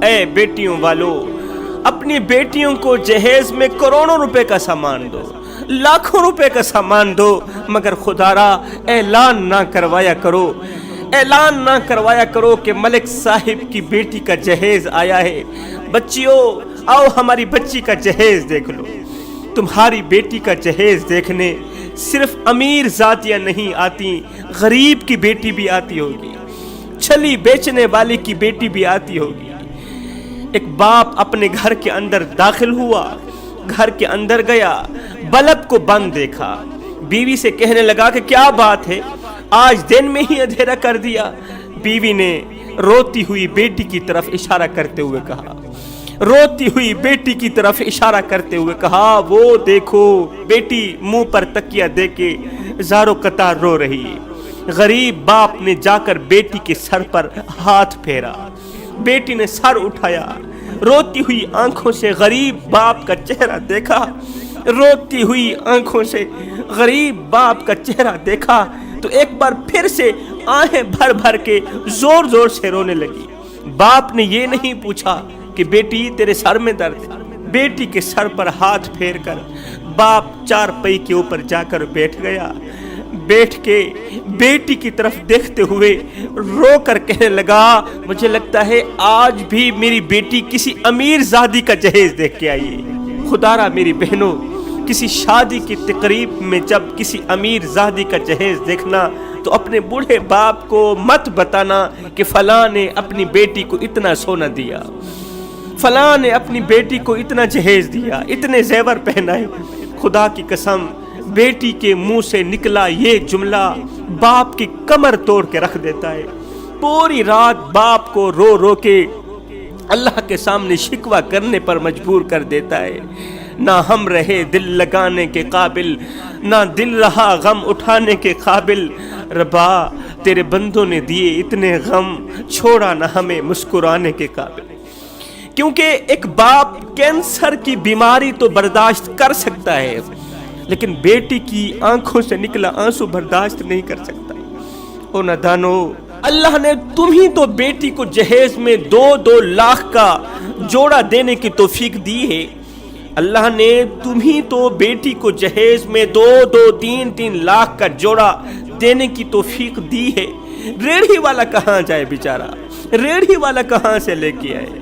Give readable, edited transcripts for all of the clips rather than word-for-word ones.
اے بیٹیوں والو، اپنی بیٹیوں کو جہیز میں کروڑوں روپے کا سامان دو، لاکھوں روپے کا سامان دو، مگر خدا را اعلان نہ کروایا کرو، اعلان نہ کروایا کرو کہ ملک صاحب کی بیٹی کا جہیز آیا ہے، بچیوں آؤ ہماری بچی کا جہیز دیکھ لو۔ تمہاری بیٹی کا جہیز دیکھنے صرف امیر ذاتیاں نہیں آتی، غریب کی بیٹی بھی آتی ہوگی، چھلی بیچنے والے کی بیٹی بھی آتی ہوگی۔ ایک باپ اپنے گھر کے اندر داخل ہوا، گھر کے اندر گیا، بلب کو بند دیکھا، بیوی سے کہنے لگا کہ کیا بات ہے، آج دن میں ہی اندھیرا کر دیا۔ بیوی نے روتی ہوئی بیٹی کی طرف اشارہ کرتے ہوئے کہا، روتی ہوئی بیٹی کی طرف اشارہ کرتے ہوئے کہا، وہ دیکھو بیٹی منہ پر تکیہ دے کے زاروں قطار رو رہی ہے۔ غریب باپ نے جا کر بیٹی کے سر پر ہاتھ پھیرا، بیٹی نے سر اٹھایا، روتی ہوئی آنکھوں سے غریب باپ کا چہرہ دیکھا، روتی ہوئی آنکھوں سے غریب باپ کا چہرہ دیکھا تو ایک بار پھر سے آہیں بھر بھر کے زور زور سے رونے لگی۔ باپ نے یہ نہیں پوچھا کہ بیٹی تیرے سر میں درد ہے، بیٹی کے سر پر ہاتھ پھیر کر باپ چارپائی کے اوپر جا کر بیٹھ گیا، بیٹھ کے بیٹی کی طرف دیکھتے ہوئے رو کر کہنے لگا، مجھے لگتا ہے آج بھی میری بیٹی کسی امیر زادی کا جہیز دیکھ کے آئی ہے۔ خدا را میری بہنوں، کسی شادی کی تقریب میں جب کسی امیر زادی کا جہیز دیکھنا تو اپنے بوڑھے باپ کو مت بتانا کہ فلاں نے اپنی بیٹی کو اتنا سونا دیا، فلاں نے اپنی بیٹی کو اتنا جہیز دیا، اتنے زیور پہنائے۔ خدا کی قسم بیٹی کے منہ سے نکلا یہ جملہ باپ کی کمر توڑ کے رکھ دیتا ہے۔ پوری رات باپ کو رو رو کے اللہ کے سامنے شکوہ کرنے پر مجبور کر دیتا ہے۔ نہ ہم رہے دل لگانے کے قابل، نہ دل رہا غم اٹھانے کے قابل، ربا تیرے بندوں نے دیے اتنے غم، چھوڑا نہ ہمیں مسکرانے کے قابل۔ کیونکہ ایک باپ کینسر کی بیماری تو برداشت کر سکتا ہے، لیکن بیٹی کی آنکھوں سے نکلا آنسو برداشت نہیں کر سکتا۔ او نادانو، اللہ نے تم ہی تو بیٹی کو جہیز میں 2-2 لاکھ کا جوڑا دینے کی توفیق دی ہے، اللہ نے تم ہی تو بیٹی کو جہیز میں 2-2 3-3 لاکھ کا جوڑا دینے کی توفیق دی ہے۔ ریڑھی والا کہاں جائے بیچارہ، ریڑھی والا کہاں سے لے کے آئے،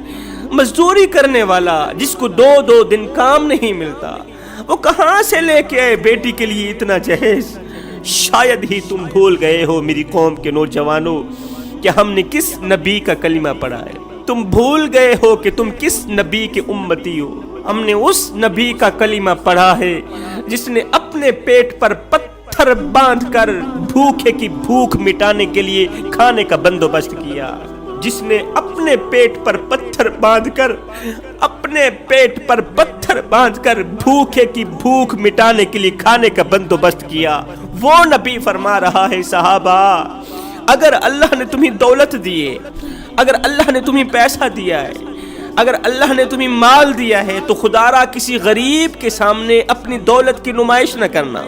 مزدوری کرنے والا جس کو 2-2 دن کام نہیں ملتا، وہ کہاں سے لے کے آئے بیٹی کے لیے اتنا جہیز؟ شاید ہی تم بھول گئے ہو میری قوم کے نوجوانوں کہ ہم نے کس نبی کا کلمہ پڑھا ہے، تم بھول گئے ہو کہ تم کس نبی کے امتی ہو۔ ہم نے اس نبی کا کلمہ پڑھا ہے جس نے اپنے پیٹ پر پتھر باندھ کر بھوکے کی بھوک مٹانے کے لیے کھانے کا بندوبست کیا، جس نے اپنے پیٹ پر پتھر باندھ کر اپنے پیٹ پر پتھر باندھ کر بھوکے کی بھوک مٹانے کے لیے کھانے کا بندوبست کیا۔ وہ نبی فرما رہا ہے، صحابہ اگر اللہ نے تمہیں دولت دیے، اگر اللہ نے تمہیں پیسہ دیا ہے، اگر اللہ نے تمہیں مال دیا ہے تو خدا را کسی غریب کے سامنے اپنی دولت کی نمائش نہ کرنا،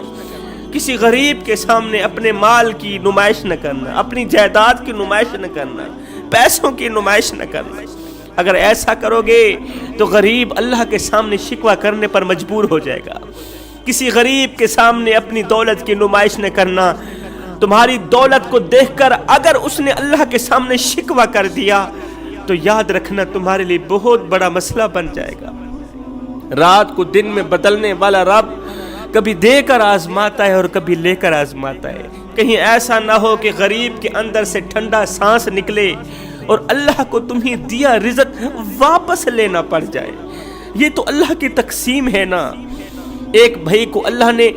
کسی غریب کے سامنے اپنے مال کی نمائش نہ کرنا، اپنی جائیداد کی نمائش نہ کرنا، پیسوں کی نمائش نہ کرنا۔ اگر ایسا کرو گے تو غریب اللہ کے سامنے شکوہ کرنے پر مجبور ہو جائے گا۔ کسی غریب کے سامنے اپنی دولت کی نمائش نہ کرنا۔ تمہاری دولت کو دیکھ کر اگر اس نے اللہ کے سامنے شکوہ کر دیا تو یاد رکھنا تمہارے لیے بہت بڑا مسئلہ بن جائے گا۔ رات کو دن میں بدلنے والا رب کبھی دے کر آزماتا ہے اور کبھی لے کر آزماتا ہے۔ کہیں ایسا نہ ہو کہ غریب کے اندر سے ٹھنڈا سانس نکلے اور اللہ کو تمہیں دیا رزق واپس لینا پڑ جائے۔ یہ تو اللہ کی تقسیم ہے نا۔ ایک بھائی کو اللہ نے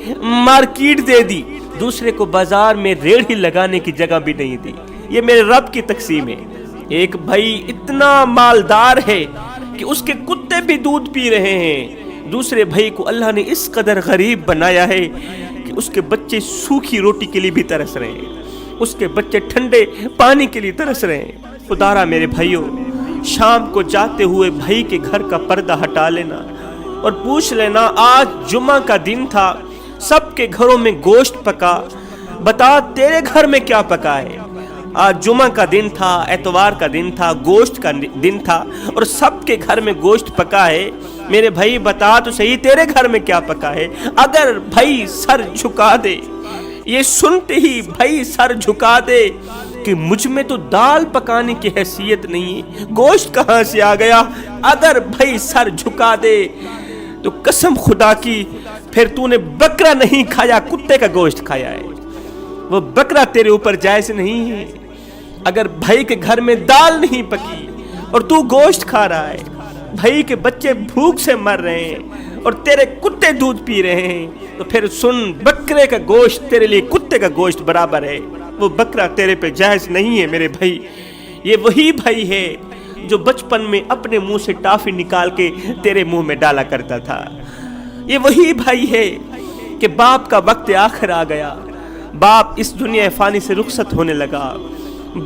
مارکیٹ دے دی، دوسرے کو بازار میں ریڑھی لگانے کی جگہ بھی نہیں دی۔ یہ میرے رب کی تقسیم ہے۔ ایک بھائی اتنا مالدار ہے کہ اس کے کتے بھی دودھ پی رہے ہیں، دوسرے بھائی کو اللہ نے اس قدر غریب بنایا ہے کہ اس کے بچے سوکھی روٹی کے لیے بھی ترس رہے ہیں، اس کے بچے ٹھنڈے پانی کے لیے ترس رہے ہیں۔ خدا را میرے بھائیوں، شام کو جاتے ہوئے بھائی کے گھر کا پردہ ہٹا لینا اور پوچھ لینا آج جمعہ کا دن تھا، سب کے گھروں میں گوشت پکا، بتا تیرے گھر میں کیا پکا ہے؟ آج جمعہ کا دن تھا، اتوار کا دن تھا، گوشت کا دن تھا اور سب کے گھر میں گوشت پکا ہے۔ میرے بھائی بتا تو صحیح تیرے گھر میں کیا پکا ہے؟ اگر بھائی سر جھکا دے، یہ سنتے ہی بھائی سر جھکا دے کہ مجھ میں تو دال پکانے کی حیثیت نہیں ہے، گوشت کہاں سے آ گیا؟ اگر بھائی سر جھکا دے تو قسم خدا کی پھر تو نے بکرا نہیں کھایا، کتے کا گوشت کھایا ہے، وہ بکرا تیرے اوپر جائز نہیں ہے۔ اگر بھائی کے گھر میں دال نہیں پکی اور تو گوشت کھا رہا ہے، بھائی کے بچے بھوک سے مر رہے ہیں اور تیرے کتے دودھ پی رہے ہیں، تو پھر سن، بکرے کا گوشت تیرے لیے کتے کا گوشت برابر ہے، وہ بکرا تیرے پہ جائز نہیں ہے میرے بھائی۔ یہ وہی بھائی ہے جو بچپن میں اپنے منہ سے ٹافی نکال کے تیرے منہ میں ڈالا کرتا تھا۔ یہ وہی بھائی ہے کہ باپ کا وقت آخر آ گیا، باپ اس دنیا فانی سے رخصت ہونے لگا،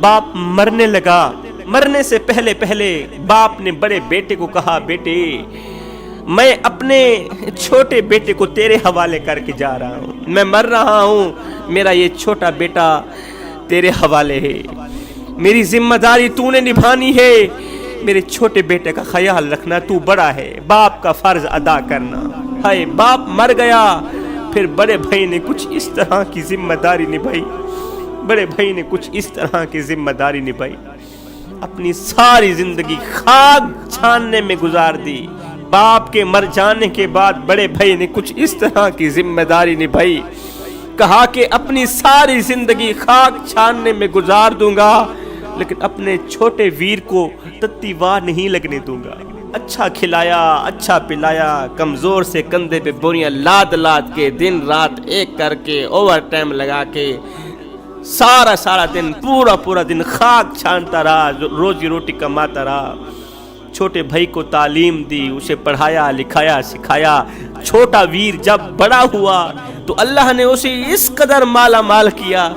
باپ مرنے لگا۔ مرنے سے پہلے باپ نے بڑے بیٹے کو کہا، بیٹے میں اپنے چھوٹے بیٹے کو تیرے حوالے کر کے جا رہا ہوں، میں مر رہا ہوں، میرا یہ چھوٹا بیٹا تیرے حوالے ہے، میری ذمہ داری تو نے نبھانی ہے، میرے چھوٹے بیٹے کا خیال رکھنا، تو بڑا ہے، باپ کا فرض ادا کرنا۔ ہائے باپ مر گیا، پھر بڑے بھائی نے کچھ اس طرح کی ذمہ داری نبھائی، بڑے بھائی نے کچھ اس طرح کی ذمہ داری نبھائی، اپنی ساری زندگی خاک چھاننے میں گزار دی۔ باپ کے مر جانے کے بعد بڑے بھائی نے کچھ اس طرح کی ذمہ داری نبھائی، کہا کہ اپنی ساری زندگی خاک چھاننے میں گزار دوں گا لیکن اپنے چھوٹے ویر کو تتی واہ نہیں لگنے دوں گا۔ اچھا کھلایا، اچھا پلایا، کمزور سے کندھے پہ بوریاں لاد لاد کے دن رات ایک کر کے اوور ٹائم لگا کے سارا دن پورا دن خاک چھانتا رہا، روزی روٹی کماتا رہا، چھوٹے بھائی کو تعلیم دی، اسے پڑھایا لکھایا سکھایا۔ چھوٹا ویر جب بڑا ہوا تو اللہ نے اسے اس قدر مالا مال کیا،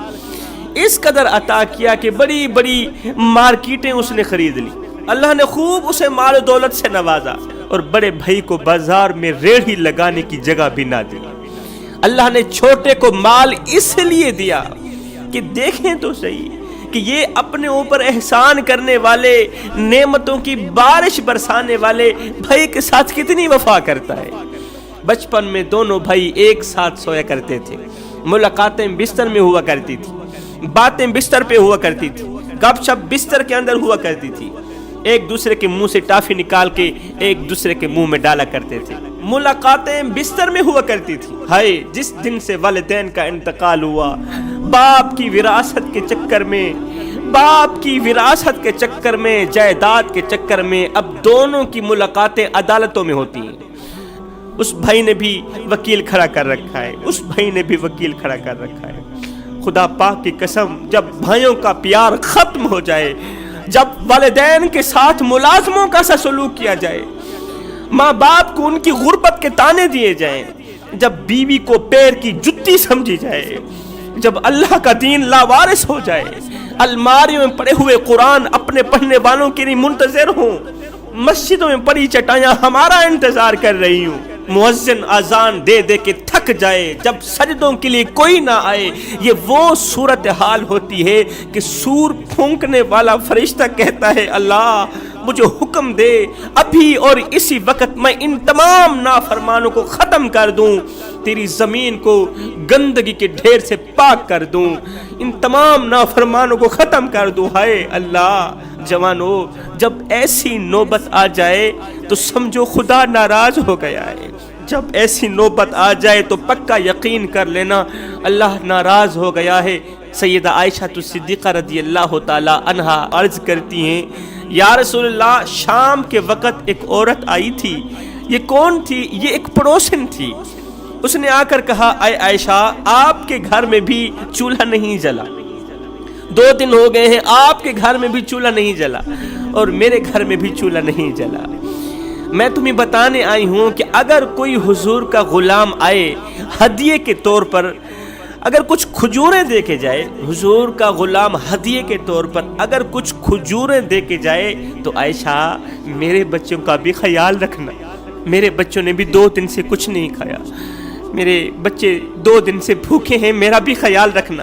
اس قدر عطا کیا کہ بڑی بڑی مارکیٹیں اس نے خرید لی، اللہ نے خوب اسے مال و دولت سے نوازا، اور بڑے بھائی کو بازار میں ریڑھی لگانے کی جگہ بھی نہ دی۔ اللہ نے چھوٹے کو مال اس لیے دیا کہ دیکھیں تو صحیح کہ یہ اپنے اوپر احسان کرنے والے، نعمتوں کی بارش برسانے والے بھائی کے ساتھ کتنی وفا کرتا ہے۔ بچپن میں دونوں بھائی ایک ساتھ سویا کرتے تھے، ملاقاتیں بستر میں ہوا کرتی تھی، باتیں بستر پہ ہوا کرتی تھی، گپ شپ بستر کے اندر ہوا کرتی تھی، ایک دوسرے کے منہ سے ٹافی نکال کے ایک دوسرے کے منہ میں ڈالا کرتے تھے، ملاقاتیں بستر میں ہوا کرتی تھی۔ ہائے جس دن سے والدین کا انتقال ہوا، باپ کی وراثت کے چکر میں، باپ کی وراثت کے چکر میں، جائیداد کے چکر میں اب دونوں کی ملاقاتیں عدالتوں میں ہوتی ہیں۔ اس بھائی نے بھی وکیل کھڑا کر رکھا ہے، اس بھائی نے بھی وکیل کھڑا کر رکھا ہے۔ خدا پاک کی قسم، جب بھائیوں کا پیار ختم ہو جائے، جب والدین کے ساتھ ملازموں کا سا سلوک کیا جائے، ماں باپ کو ان کی غربت کے تانے دیے جائیں، جب بیوی کو پیر کی جتی سمجھی جائے، جب اللہ کا دین لاوارث ہو جائے، الماریوں میں پڑے ہوئے قرآن اپنے پڑھنے والوں کے لیے منتظر ہوں، مسجدوں میں پڑی چٹائیاں ہمارا انتظار کر رہی ہوں، مؤذن اذان دے دے کے تھک جائے، جب سجدوں کے لیے کوئی نہ آئے، یہ وہ صورتحال ہوتی ہے کہ سور پھونکنے والا فرشتہ کہتا ہے اللہ مجھے حکم دے ابھی اور اسی وقت میں ان تمام نافرمانوں کو ختم کر دوں، تیری زمین کو گندگی کے ڈھیر سے پاک کر دوں، ان تمام نافرمانوں کو ختم کر دوں۔ ہائے اللہ جوانو، جب ایسی نوبت آ جائے تو سمجھو خدا ناراض ہو گیا ہے، جب ایسی نوبت آ جائے تو پکا یقین کر لینا اللہ ناراض ہو گیا ہے۔ سیدہ عائشہ صدیقہ رضی اللہ تعالی عنہا عرض کرتی ہیں، یا رسول اللہ شام کے وقت ایک عورت آئی تھی، یہ کون تھی؟ یہ ایک پڑوسن تھی، اس نے آ کر کہا اے عائشہ آپ کے گھر میں بھی چولہا نہیں جلا، 2 دن ہو گئے ہیں آپ کے گھر میں بھی چولہا نہیں جلا اور میرے گھر میں بھی چولہا نہیں جلا، میں تمہیں بتانے آئی ہوں کہ اگر کوئی حضور کا غلام آئے ہدیے کے طور پر، اگر کچھ کھجوریں دے کے جائے، حضور کا غلام ہدیے کے طور پر اگر کچھ کھجوریں دے کے جائے تو عائشہ میرے بچوں کا بھی خیال رکھنا، میرے بچوں نے بھی 2 دن سے کچھ نہیں کھایا، میرے بچے 2 دن سے بھوکے ہیں، میرا بھی خیال رکھنا۔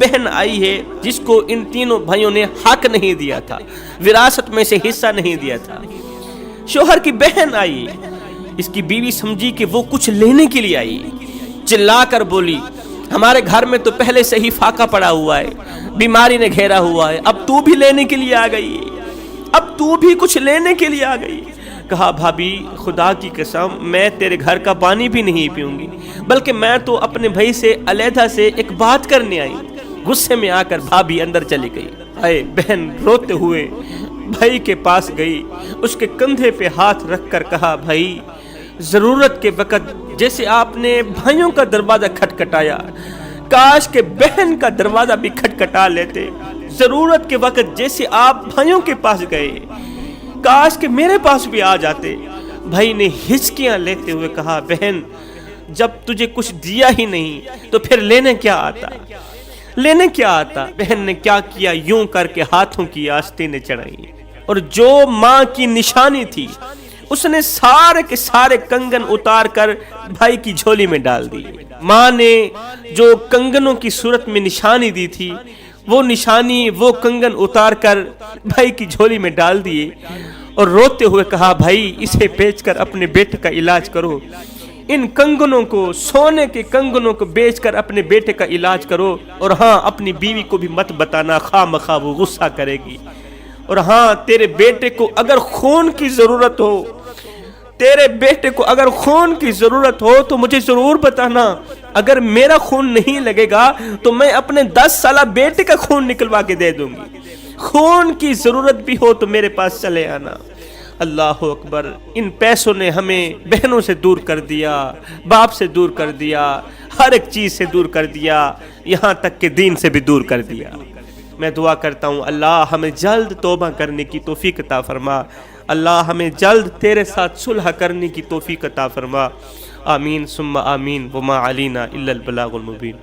بہن آئی ہے جس کو ان تینوں بھائیوں نے حق نہیں دیا تھا، وراثت میں سے حصہ نہیں دیا تھا۔ شوہر کی بہن آئی، اس کی بیوی سمجھی کہ وہ کچھ لینے کے لیے آئی، چلا کر بولی ہمارے گھر میں تو پہلے سے ہی فاقہ پڑا ہوا ہے، بیماری نے گھیرا ہوا ہے، اب تو بھی لینے کے لیے آ گئی، اب تو بھی کچھ لینے کے لیے آ گئی۔ کہا بھابی خدا کی قسم میں تیرے گھر کا پانی بھی نہیں پیوں گی، بلکہ میں تو اپنے بھائی سے علیحدہ سے ایک بات کرنے آئی۔ غصے میں آ کر بھابی اندر چلی گئی۔ آئے بہن روتے ہوئے بھائی کے پاس گئی، اس کے کندھے پہ ہاتھ رکھ کر کہا بھائی ضرورت کے وقت جیسے آپ نے بھائیوں کا دروازہ کھٹکھٹایا، کاش کہ بہن کا دروازہ بھی کھٹکھٹا لیتے۔ ضرورت کے وقت جیسے آپ بھائیوں کے پاس گئے، کاش کہ میرے پاس بھی آ جاتے۔ بھائی نے ہچکیاں لیتے ہوئے کہا بہن جب تجھے کچھ دیا ہی نہیں تو پھر لینے کیا آتا، لینے کیا آتا۔ بہن نے کیا کیا، یوں کر کے ہاتھوں کی آستینیں چڑھائیں، اور جو ماں کی نشانی تھی اس نے سارے کے سارے کنگن اتار کر بھائی کی جھولی میں ڈال دی۔ ماں نے جو کنگنوں کی صورت میں نشانی دی تھی، وہ نشانی وہ کنگن اتار کر بھائی کی جھولی میں ڈال دیے، اور روتے ہوئے کہا بھائی اسے بیچ کر اپنے بیٹے کا علاج کرو، ان کنگنوں کو، سونے کے کنگنوں کو بیچ کر اپنے بیٹے کا علاج کرو، اور ہاں اپنی بیوی کو بھی مت بتانا، خواہ مخواہ وہ غصہ کرے گی، اور ہاں تیرے بیٹے کو اگر خون کی ضرورت ہو، تیرے بیٹے کو اگر خون کی ضرورت ہو تو مجھے ضرور بتانا، اگر میرا خون نہیں لگے گا تو میں اپنے 10 سالہ بیٹے کا خون نکلوا کے دے دوں گی، خون کی ضرورت بھی ہو تو میرے پاس چلے آنا۔ اللہ اکبر، ان پیسوں نے ہمیں بہنوں سے دور کر دیا، باپ سے دور کر دیا، ہر ایک چیز سے دور کر دیا، یہاں تک کہ دین سے بھی دور کر دیا۔ میں دعا کرتا ہوں اللہ ہمیں جلد توبہ کرنے کی توفیق عطا فرما، اللہ ہمیں جلد تیرے ساتھ صلح کرنے کی توفیق عطا فرما، آمین ثم آمین، وما علینا الا البلاغ المبین۔